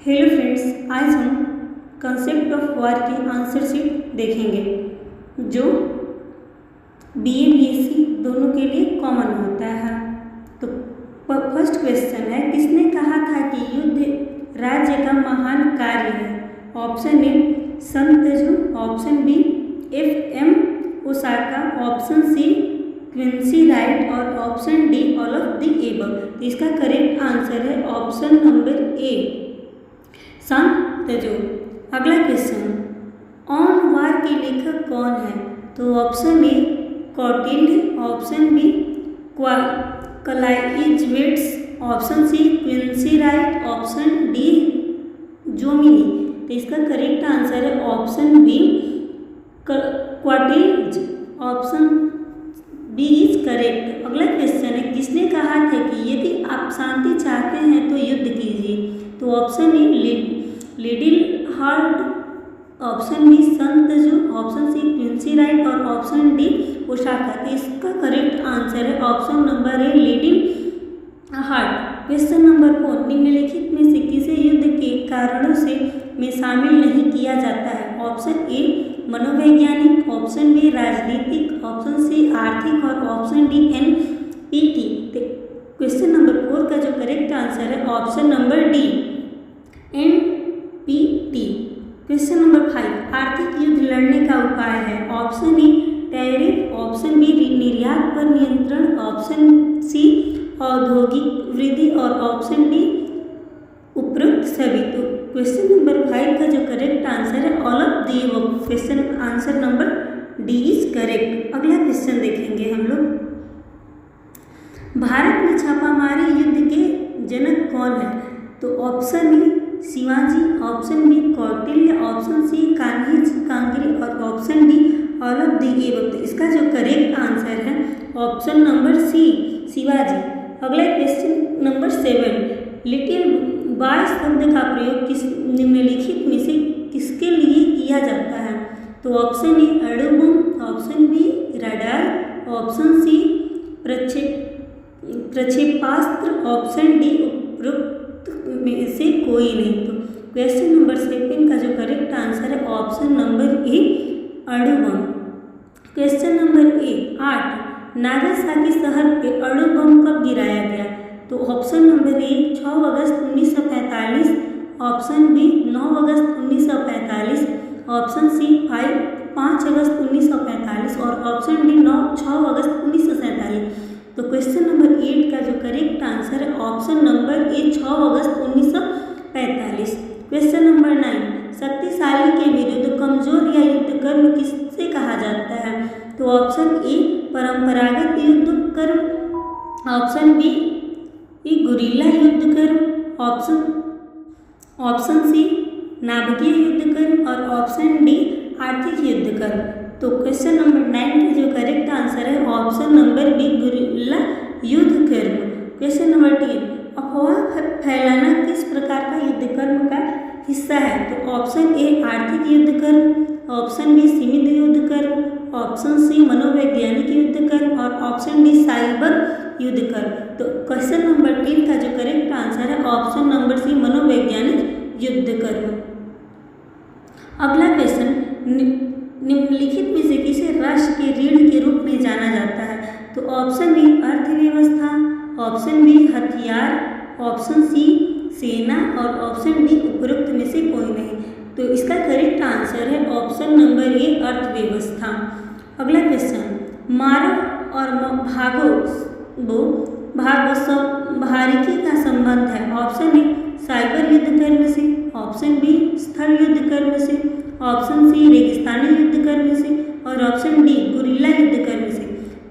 Hello friends, आज हम concept of war की आंसर शीट देखेंगे जो बीए बीएससी दोनों के लिए कॉमन होता है। तो फर्स्ट क्वेश्चन है, किसने कहा था कि युद्ध राज्य का महान कार्य है? Option A Sun Tzu, option B FM. Osaka, option C Quincy Wright और option D all of the above. तो इसका करेक्ट आंसर है option number A Sun Tzu. अगला क्वेश्चन, ऑन वार के लेखक कौन है? तो option A Kautilya, option B Clausewitz, option C Quincy Wright, option D Jomini. तो इसका करेक्ट आंसर है option B Kautilya, option B is correct. अगला क्वेश्चन है, किसने कहा था कि यदि आप शांति चाहते हैं तो युद्ध कीजिए? तो option A Liddell Hart, option B Sun Tzu, option C Quincy Wright और ऑप्शन डी ओसाका। तो इसका करेक्ट आंसर है option number A Liddell Hart. Question number 4, निम्नलिखित में से किसे युद्ध के कारणों से में शामिल नहीं किया जाता है? ऑप्शन ए मनोवैज्ञानिक, ऑप्शन बी राजनीतिक, ऑप्शन सी आर्थिक और option D NPT. Question number 4 का जो करेक्ट आंसर है option number D NPT. Question number 5, आर्थिक युद्ध लड़ने का उपाय है? Option A tariff, option B निर्यात पर नियंत्रण, ऑप्शन सी औद्योगिक वृद्धि और ऑप्शन डी उपरोक्त सभी। तो क्वेश्चन नंबर 5 का जो करेक्ट आंसर है all of the above. Question answer number D is correct. अगला क्वेश्चन देखेंगे हम लोग, भारत में छापामारी युद्ध के जनक कौन है? तो option A Shivaji, option B Kautilya, option C कांगेरी और option D all of the above. तो इसका जो करेक्ट आंसर है ऑप्शन नंबर सी शिवाजी। अगला क्वेश्चन नंबर 7, लिटिल बॉय शब्द का प्रयोग किस निम्नलिखित में से किसके लिए किया जाता है? तो ऑप्शन ए अणु बम, option B radar, option C प्रक्षेपास्त्र, ऑप्शन डी उपरोक्त में से कोई नहीं। तो क्वेश्चन नंबर 7 का जो करेक्ट आंसर है ऑप्शन नंबर ए अणु बम। क्वेश्चन नंबर 8, नागासाकी शहर पे अणु बम कब गिराया गया? तो ऑप्शन नंबर ए 6 अगस्त 1945, ऑप्शन बी 9 अगस्त 1945, ऑप्शन सी 5 अगस्त 1945 और ऑप्शन डी 6 अगस्त 1947। तो क्वेश्चन नंबर 8 का जो करेक्ट आंसर है ऑप्शन नंबर ए 6 अगस्त 1945। क्वेश्चन नंबर 9, शक्तिशाली के विरुद्ध कमजोर या युद्ध कर्म किससे कहा जाता है? तो ऑप्शन ए परंपरागत युद्ध कर्म, ऑप्शन बी गुरिल्ला युद्ध कर्म, ऑप्शन सी नाभिकीय युद्ध कर्म और ऑप्शन डी आर्थिक युद्ध कर्म। तो क्वेश्चन नंबर 9 का जो करेक्ट आंसर है ऑप्शन नंबर बी गुरिल्ला युद्ध कर्म। क्वेश्चन नंबर 10, अफवाह फैलाना किस प्रकार का युद्ध कर्म का हिस्सा है? तो ऑप्शन ए आर्थिक युद्ध कर्म, ऑप्शन बी सीमित युद्ध कर्म, ऑप्शन सी मनोवैज्ञानिक युद्ध कर्म और ऑप्शन डी साइबर युद्ध कर्म। तो क्वेश्चन नंबर 10 का जो करेक्ट आंसर है ऑप्शन नंबर सी मनोवैज्ञानिक युद्ध कर्म। अगला क्वेश्चन, निम्नलिखित में से किसे राष्ट्र के रीढ़ के रूप में जाना जाता है? तो ऑप्शन ए अर्थव्यवस्था, ऑप्शन बी हथियार, ऑप्शन सी सेना और ऑप्शन डी उपरोक्त में से कोई नहीं। तो इसका करेक्ट आंसर है ऑप्शन नंबर ए अर्थव्यवस्था। अगला क्वेश्चन, मारो और भागो संहारिकी का संबंध है? ऑप्शन ए साइबर युद्ध कर्म से, ऑप्शन बी स्थल युद्ध कर्म से, ऑप्शन सी रेगिस्तानी युद्ध कर्म से और ऑप्शन डी गुरिल्ला युद्ध कर्म से।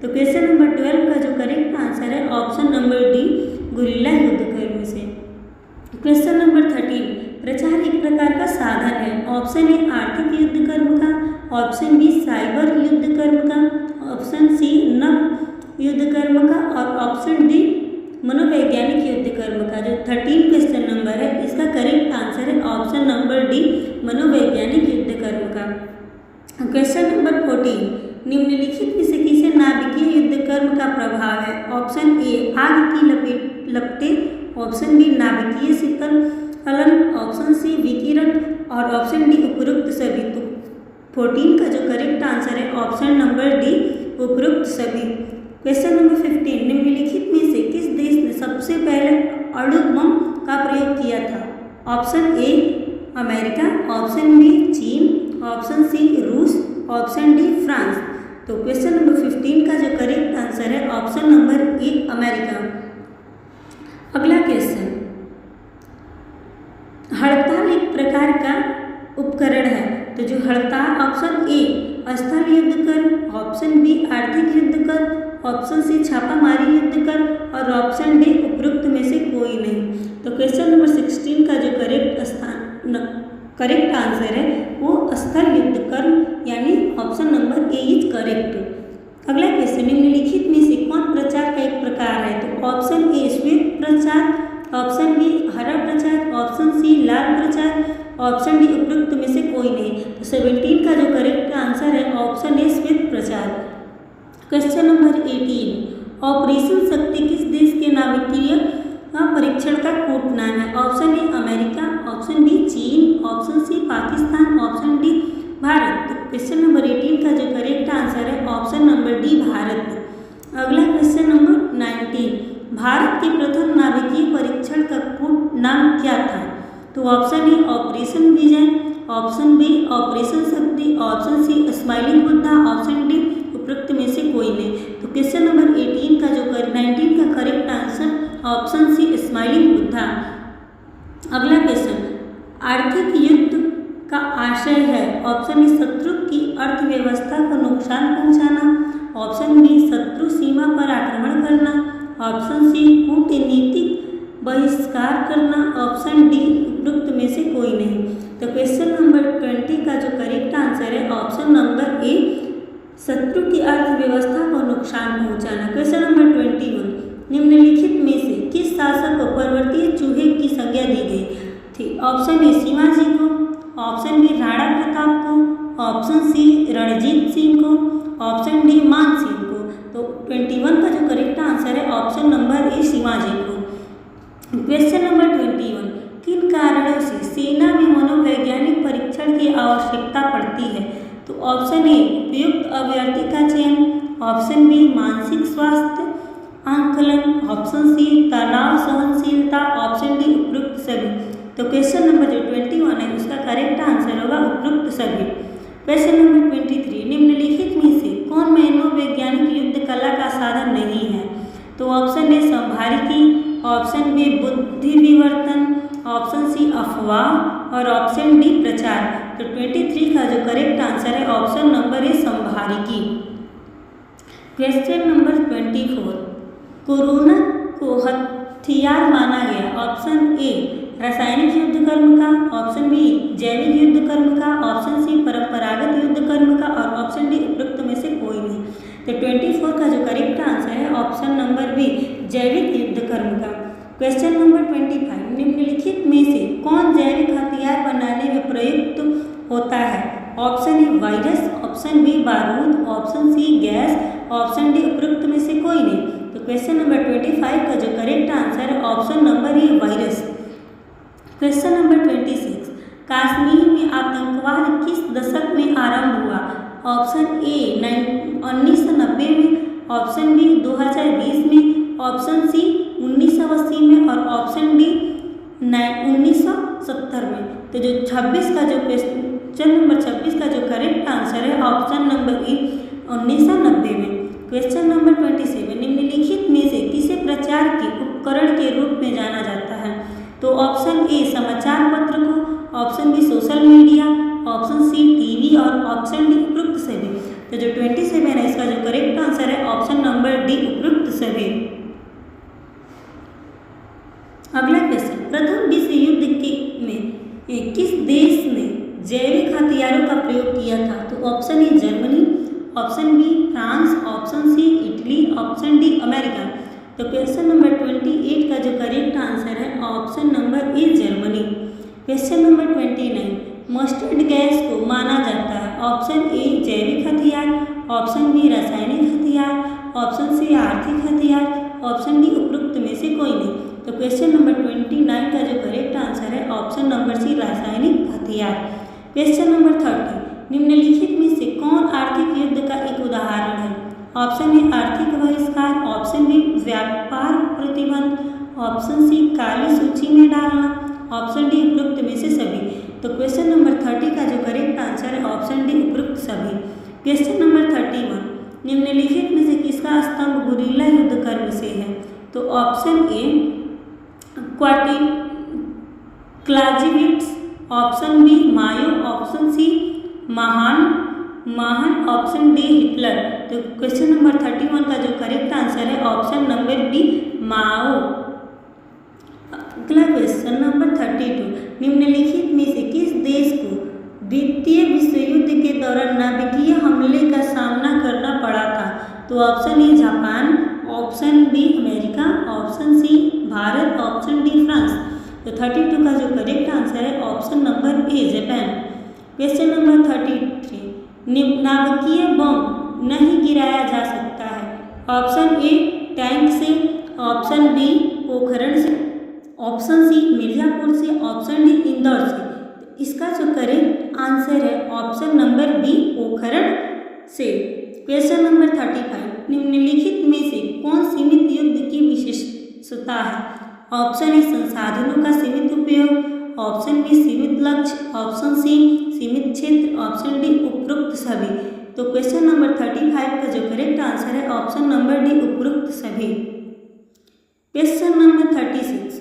तो क्वेश्चन नंबर 12 का जो करेक्ट आंसर है ऑप्शन नंबर डी गुरिल्ला युद्ध कर्म से। क्वेश्चन नंबर 13, प्रचार एक प्रकार का साधन है? ऑप्शन ए आर्थिक युद्ध कर्म का, ऑप्शन बी साइबर युद्ध कर्म का, ऑप्शन सी नव युद्ध कर्म का और ऑप्शन डी मनोवैज्ञानिक युद्ध कर्म का। जो 13 क्वेश्चन नंबर है इसका करेक्ट आंसर है ऑप्शन नंबर डी मनोवैज्ञानिक युद्ध कर्म का। क्वेश्चन नंबर 14, निम्नलिखित में से किसे नाभिकीय युद्ध कर्म का प्रभाव है? ऑप्शन ए आग की लपटें, ऑप्शन बी नाभिकीय शीतल, फलन, ऑप्शन सी विकिरण और ऑप्शन डी उपरोक्त सभी। तो 14 का जो करेक्ट आंसर है ऑप्शन नंबर डी उपरोक्त सभी। क्वेश्चन नंबर 15, निम्नलिखित में से किस देश ने सबसे पहले अणु बम का प्रयोग किया था? Option A America, option B चीन, ऑप्शन सी रूस, ऑप्शन डी फ्रांस। तो क्वेश्चन नंबर 15 का जो करेक्ट आंसर है ऑप्शन नंबर ए अमेरिका। अगला क्वेश्चन, हड़ताल एक प्रकार का उपकरण है। तो जो हड़ताल, ऑप्शन ए स्थल युद्ध कर, ऑप्शन बी आर्थिक युद्ध कर, ऑप्शन सी छापामारी युद्ध कर और ऑप्शन डी उपरोक्त में से कोई नहीं। तो क्वेश्चन नंबर 16 का जो करेक्ट आंसर है वो स्थल युद्ध कर, यानी option number A is correct. अगला क्वेश्चन, निम्नलिखित में से कौन प्रचार का एक प्रकार है? तो ऑप्शन ए श्वेत प्रचार, ऑप्शन बी हरा प्रचार, ऑप्शन सी लाल प्रचार, ऑप्शन डी उपरोक्त में से कोई नहीं। तो 17 का जो करेक्ट आंसर है ऑप्शन ए श्वेत प्रचार। क्वेश्चन नंबर 18, ऑपरेशन शक्ति किस देश के नाभिकीय परीक्षण का कोड नाम है? Option A America, option B चीन, option C Pakistan, option D Bharat. तो क्वेश्चन नंबर 18 का जो करेक्ट आंसर है ऑप्शन नंबर डी भारत। अगला क्वेश्चन नंबर 19, भारत के प्रथम नाभिकीय परीक्षण का कोड नाम क्या था? तो option A operation Vijay, option B operation Shakti, option C smiling Buddha, option D उपरोक्त में से कोई नहीं। तो क्वेश्चन नंबर 19 का जो 19 का correct answer option C smiling Buddha. अगला क्वेश्चन, आर्थिक युद्ध का आशय है? ऑप्शन ए शत्रु की अर्थव्यवस्था को नुकसान पहुंचाना, ऑप्शन बी शत्रु सीमा पर आक्रमण करना, ऑप्शन सी कूटनीतिक बहिष्कार करना, ऑप्शन डी उपरोक्त में से कोई नहीं। तो क्वेश्चन नंबर 20 का जो करेक्ट आंसर है ऑप्शन नंबर ए शत्रु की अर्थव्यवस्था को नुकसान पहुंचाना। क्वेश्चन नंबर 21, निम्नलिखित में से किस शासक को पर्वतीय चूहे की संज्ञा दी गई थी? ऑप्शन ए शिवाजी को, ऑप्शन बी राणा प्रताप को, ऑप्शन सी रणजीत सिंह को, ऑप्शन डी मान सिंह को। तो 21 का जो करेक्ट आंसर है ऑप्शन नंबर ए शिवाजी को। क्वेश्चन नंबर 21, किन कारणों से सेना में मनोवैज्ञानिक परीक्षण की आवश्यकता पड़ती है? तो ऑप्शन ए उपयुक्त अभ्यर्थी का चयन, ऑप्शन बी मानसिक स्वास्थ्य आंकलन, ऑप्शन सी तनाव सहनशीलता, ऑप्शन डी उपरोक्त सभी। तो क्वेश्चन नंबर जो 21 है उसका करेक्ट आंसर होगा उपरोक्त सभी। क्वेश्चन नंबर 23, निम्नलिखित में से कौन मनोवैज्ञानिक युद्ध कला का साधन नहीं है? तो ऑप्शन ए संभारिकी, ऑप्शन बी बुद्धि विवर्तन, ऑप्शन सी अफवाह और ऑप्शन डी प्रचार। तो 23 का जो करेक्ट आंसर है ऑप्शन नंबर ए संभारिकी। क्वेश्चन नंबर 24, कोरोना को हथियार माना गया? ऑप्शन ए रासायनिक युद्ध कर्म का, ऑप्शन बी जैविक युद्ध कर्म का, ऑप्शन सी परंपरागत युद्ध कर्म का और ऑप्शन डी उपरोक्त में से कोई नहीं। तो 24 का जो करेक्ट आंसर है ऑप्शन नंबर बी जैविक युद्ध कर्म का। क्वेश्चन नंबर 25, निम्नलिखित में से कौन जैविक हथियार बनाने में प्रयुक्त होता है? Option A virus, option B बारूद, option C gas, option D उपरोक्त में से कोई नहीं। तो क्वेश्चन नंबर 25 का जो करेक्ट आंसर है ऑप्शन नंबर ए वायरस। क्वेश्चन नंबर 26, कश्मीर में आतंकवाद किस दशक में आरंभ हुआ? ऑप्शन ए 1990 में, ऑप्शन बी 2020 में, ऑप्शन सी 1980 में और ऑप्शन डी 1970 में। तो जो 26 का जो क्वेश्चन नंबर 26 का जो करेक्ट आंसर है ऑप्शन नंबर ए 1990 में। क्वेश्चन नंबर 27, निम्नलिखित में से किसे प्रचार के उपकरण के रूप में जाना जाता है? तो ऑप्शन ए समाचार पत्र को, option B social media, option C TV और ऑप्शन डी उपरोक्त सभी। तो जो 27 है इसका जो करेक्ट आंसर है ऑप्शन नंबर डी उपरोक्त सभी। अगला क्वेश्चन, प्रथम विश्व युद्ध में किस देश ने जैविक हथियारों का प्रयोग किया था? तो option A Germany, option B France, option C Italy, option D America. तो क्वेश्चन नंबर 28 का जो करेक्ट आंसर है option number A Germany. Question number 29, mustard gas को माना जाता है? ऑप्शन ए जैविक हथियार, ऑप्शन बी रासायनिक हथियार, ऑप्शन सी आर्थिक हथियार, ऑप्शन डी उपरोक्त में से कोई नहीं। तो क्वेश्चन नंबर 29 का जो करेक्ट आंसर है ऑप्शन नंबर सी रासायनिक हथियार। क्वेश्चन नंबर 30, निम्नलिखित में से कौन आर्थिक युद्ध का एक उदाहरण है? ऑप्शन ए आर्थिक बहिष्कार, ऑप्शन बी व्यापार प्रतिबंध, ऑप्शन सी काली सूची में डालना, ऑप्शन डी उपरोक्त में से सभी। तो क्वेश्चन नंबर 30 का जो करेक्ट आंसर है ऑप्शन डी उपरोक्त सभी। क्वेश्चन नंबर 31, निम्नलिखित में से किसका स्तंभ गुरिल्ला युद्ध कर्म से है? तो option A Clausewitz, option B Mayo, option C Mahan, option D Hitler. तो क्वेश्चन नंबर 31 का जो करेक्ट आंसर है ऑप्शन नंबर बी माओ। अगला क्वेश्चन नंबर 32, निम्नलिखित में से किस देश को द्वितीय विश्व युद्ध के दौरान नाभिकीय हमले का सामना करना पड़ा था? तो option A Japan, option B America, option C Bharat, option D France. तो 32 का जो करेक्ट आंसर है option number A Japan. Question number 33, नाभिकीय बम नहीं गिराया जा सकता है? ऑप्शन ए टैंक से, ऑप्शन बी पोखरण से, ऑप्शन सी मिर्जापुर से, ऑप्शन डी इंदौर से। इसका जो करेक्ट आंसर है ऑप्शन नंबर बी पोखरण से। क्वेश्चन नंबर 35, निम्नलिखित में से कौन सीमित युद्ध की विशेषता है? ऑप्शन ए संसाधनों का सीमित उपयोग, ऑप्शन बी सीमित लक्ष्य, ऑप्शन सी सीमित क्षेत्र, ऑप्शन डी उपरोक्त सभी। तो क्वेश्चन नंबर 35 का जो करेक्ट आंसर है ऑप्शन नंबर डी उपरोक्त सभी। क्वेश्चन नंबर 36,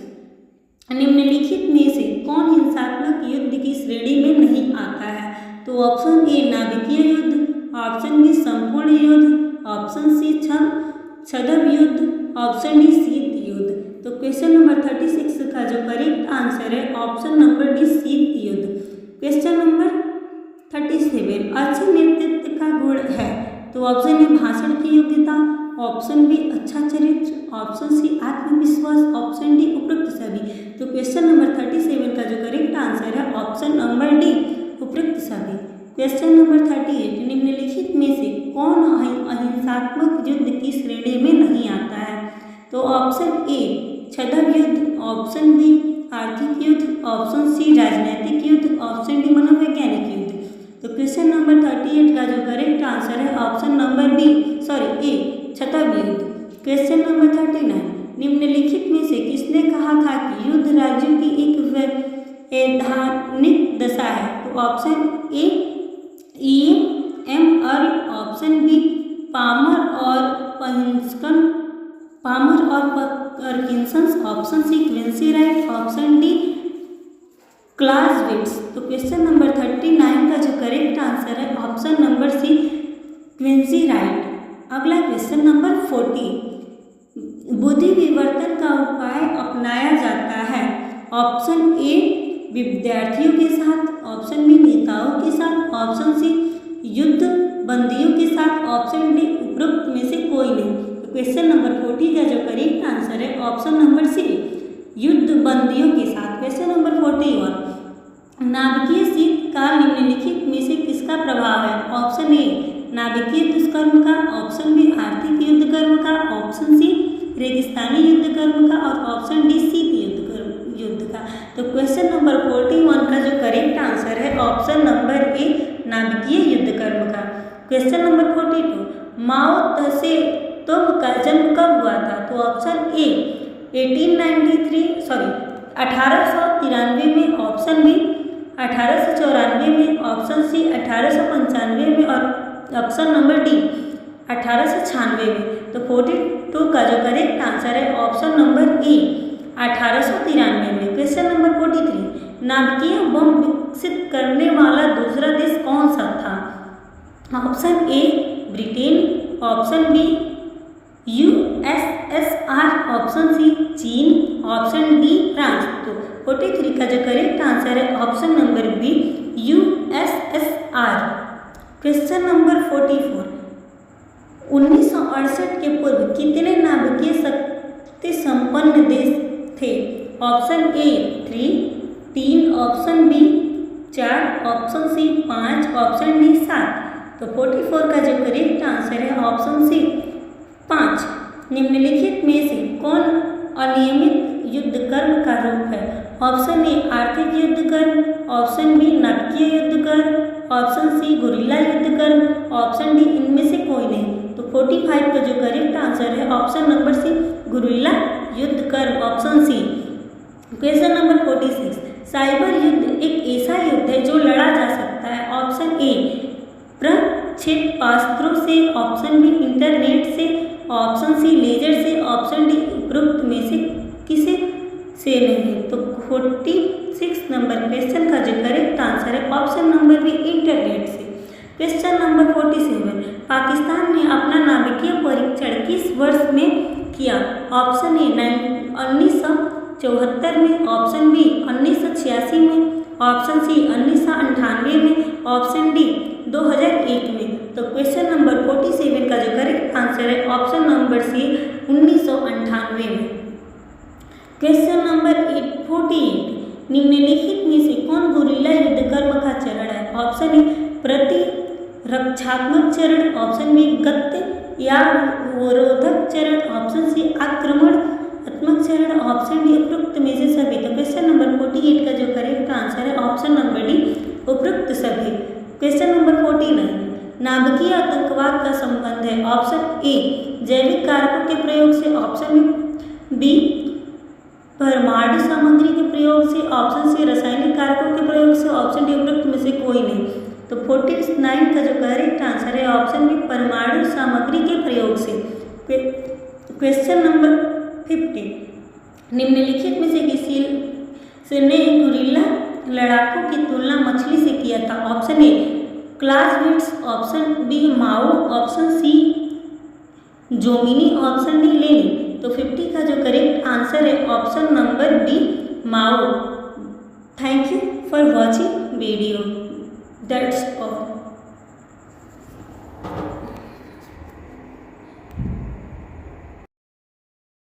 निम्नलिखित में से कौन हिंसात्मक युद्ध की श्रेणी में नहीं आता है? तो ऑप्शन ए नाभिकीय युद्ध, ऑप्शन बी संपूर्ण युद्ध, ऑप्शन सी छद्म युद्ध, ऑप्शन डी शीत युद्ध। तो क्वेश्चन नंबर 36 का जो करेक्ट आंसर है ऑप्शन नंबर डी शीत युद्ध। क्वेश्चन नंबर 37, अच्छे नेतृत्व का गुण है? तो ऑप्शन ए भाषण की योग्यता, ऑप्शन बी अच्छा चरित्र, ऑप्शन सी आत्मविश्वास, ऑप्शन डी उपरोक्त सभी। तो क्वेश्चन नंबर 37 का जो करेक्ट आंसर है ऑप्शन नंबर डी उपरोक्त सभी। क्वेश्चन नंबर 38, निम्नलिखित में से कौन अहिंसात्मक युद्ध की श्रेणी में नहीं आता है? तो ऑप्शन ए छद्म युद्ध, ऑप्शन बी आर्थिक युद्ध, ऑप्शन सी राजनीतिक युद्ध, ऑप्शन डी मनोवैज्ञानिक युद्ध। तो क्वेश्चन नंबर 38 का जो करेक्ट आंसर है ऑप्शन नंबर ए छद्म युद्ध। क्वेश्चन नंबर 39, निम्नलिखित में से किसने कहा था कि युद्ध राज्यों की एक वैधानिक दशा है? तो ऑप्शन ए एम और ऑप्शन बी पामर और Parkinson's, option C Quincy Wright, option D Clausewitz. तो क्वेश्चन नंबर 39 का जो करेक्ट आंसर है option number C Quincy Wright. अगला क्वेश्चन नंबर 40, बुद्धि विवर्तन का उपाय अपनाया जाता है? ऑप्शन ए विद्यार्थियों के साथ, ऑप्शन बी नेताओं के साथ, ऑप्शन सी युद्ध बंदियों के साथ, ऑप्शन डी उपरोक्त में से कोई नहीं। तो क्वेश्चन नंबर 40 का जो करेक्ट आंसर है ऑप्शन नंबर सी युद्ध बंदियों के साथ। क्वेश्चन नंबर 41, नाभिकीय शीतकाल निम्नलिखित में से किसका प्रभाव है? ऑप्शन ए नाभिकीय दुष्कर्म का, ऑप्शन बी आर्थिक युद्ध कर्म का, ऑप्शन सी रेगिस्तानी युद्ध कर्म का और ऑप्शन डी शीत युद्ध का। तो क्वेश्चन नंबर 41 का जो करेक्ट आंसर है ऑप्शन नंबर ए नाभिकीय युद्ध कर्म का। क्वेश्चन नंबर 42, माओ त्से तुंग का जन्म कब हुआ था? तो ऑप्शन ए 1893 में, ऑप्शन बी 1894 में, ऑप्शन सी 1895 में और ऑप्शन नंबर डी 1896 में। तो 42 का जो करेक्ट आंसर है ऑप्शन नंबर ए 1893 में। क्वेश्चन नंबर 43, नाभिकीय बम विकसित करने वाला दूसरा देश कौन सा था? Option A Britain, option B USSR, option C चीन, ऑप्शन डी फ्रांस। तो 43 का जो करेक्ट आंसर है option number B USSR। Question number 44, 1968 के पूर्व कितने नाभिकीय शक्ति संपन्न देश थे? Option A 3, option B 4, option C 5, option D 7। तो 44 का जो करेक्ट आंसर है ऑप्शन सी 5। निम्नलिखित में से कौन अनियमित युद्ध कर्म का रूप है? ऑप्शन ए आर्थिक युद्ध कर्म, ऑप्शन बी नाटकीय युद्ध कर्म, ऑप्शन सी गुरिल्ला युद्ध कर्म, ऑप्शन डी इनमें से कोई नहीं। तो 45 का जो करेक्ट आंसर है ऑप्शन नंबर सी गुरिल्ला युद्ध कर्म, option C. Question number 46, cyber युद्ध एक ऐसा युद्ध है जो लड़ा जा सकता है। ऑप्शन ए प्रक्षेपास्त्रों से, ऑप्शन बी इंटरनेट से, ऑप्शन सी लेजर से, ऑप्शन डी उपरोक्त में से किसे से नहीं। तो 46 नंबर क्वेश्चन का जो करेक्ट आंसर है ऑप्शन नंबर बी इंटरनेट से। क्वेश्चन नंबर 47, पाकिस्तान ने अपना नाभिकीय परीक्षण किस वर्ष में किया। ऑप्शन ए 1974 में, ऑप्शन बी 1986 में, ऑप्शन सी 1998 में, ऑप्शन डी 2001 में। तो क्वेश्चन नंबर 47 का जो करेक्ट आंसर है ऑप्शन नंबर सी 1998 में। क्वेश्चन नंबर 48, निम्नलिखित में से कौन गुरिल्ला युद्ध कर्म का चरण है। ऑप्शन ए प्रतिरक्षात्मक चरण, ऑप्शन बी गत्य या अवरोधक चरण, ऑप्शन सी आक्रमणात्मक चरण, ऑप्शन डी उपरोक्त में से सभी। तो क्वेश्चन नंबर 48 का जो करेक्ट आंसर है ऑप्शन नंबर डी उपरोक्त सभी। क्वेश्चन नंबर 49, नाभिकीय आतंकवाद का संबंध है। ऑप्शन ए जैविक कारकों के प्रयोग से, ऑप्शन बी परमाणु सामग्री के प्रयोग से, ऑप्शन सी रासायनिक कारकों के प्रयोग से, ऑप्शन डी उपरोक्त में से कोई नहीं। तो 49 का जो करेक्ट आंसर है ऑप्शन बी परमाणु सामग्री के प्रयोग से। क्वेश्चन नंबर 50, निम्नलिखित में से किसी ने गुरिल्ला लड़ाकों की तुलना मछली से किया था। Option A Clausewitz, option B Mao, option C Jomini, option D Lenin. तो 50 का जो करेक्ट आंसर है option number D Mao. Thank you for watching video. That's all.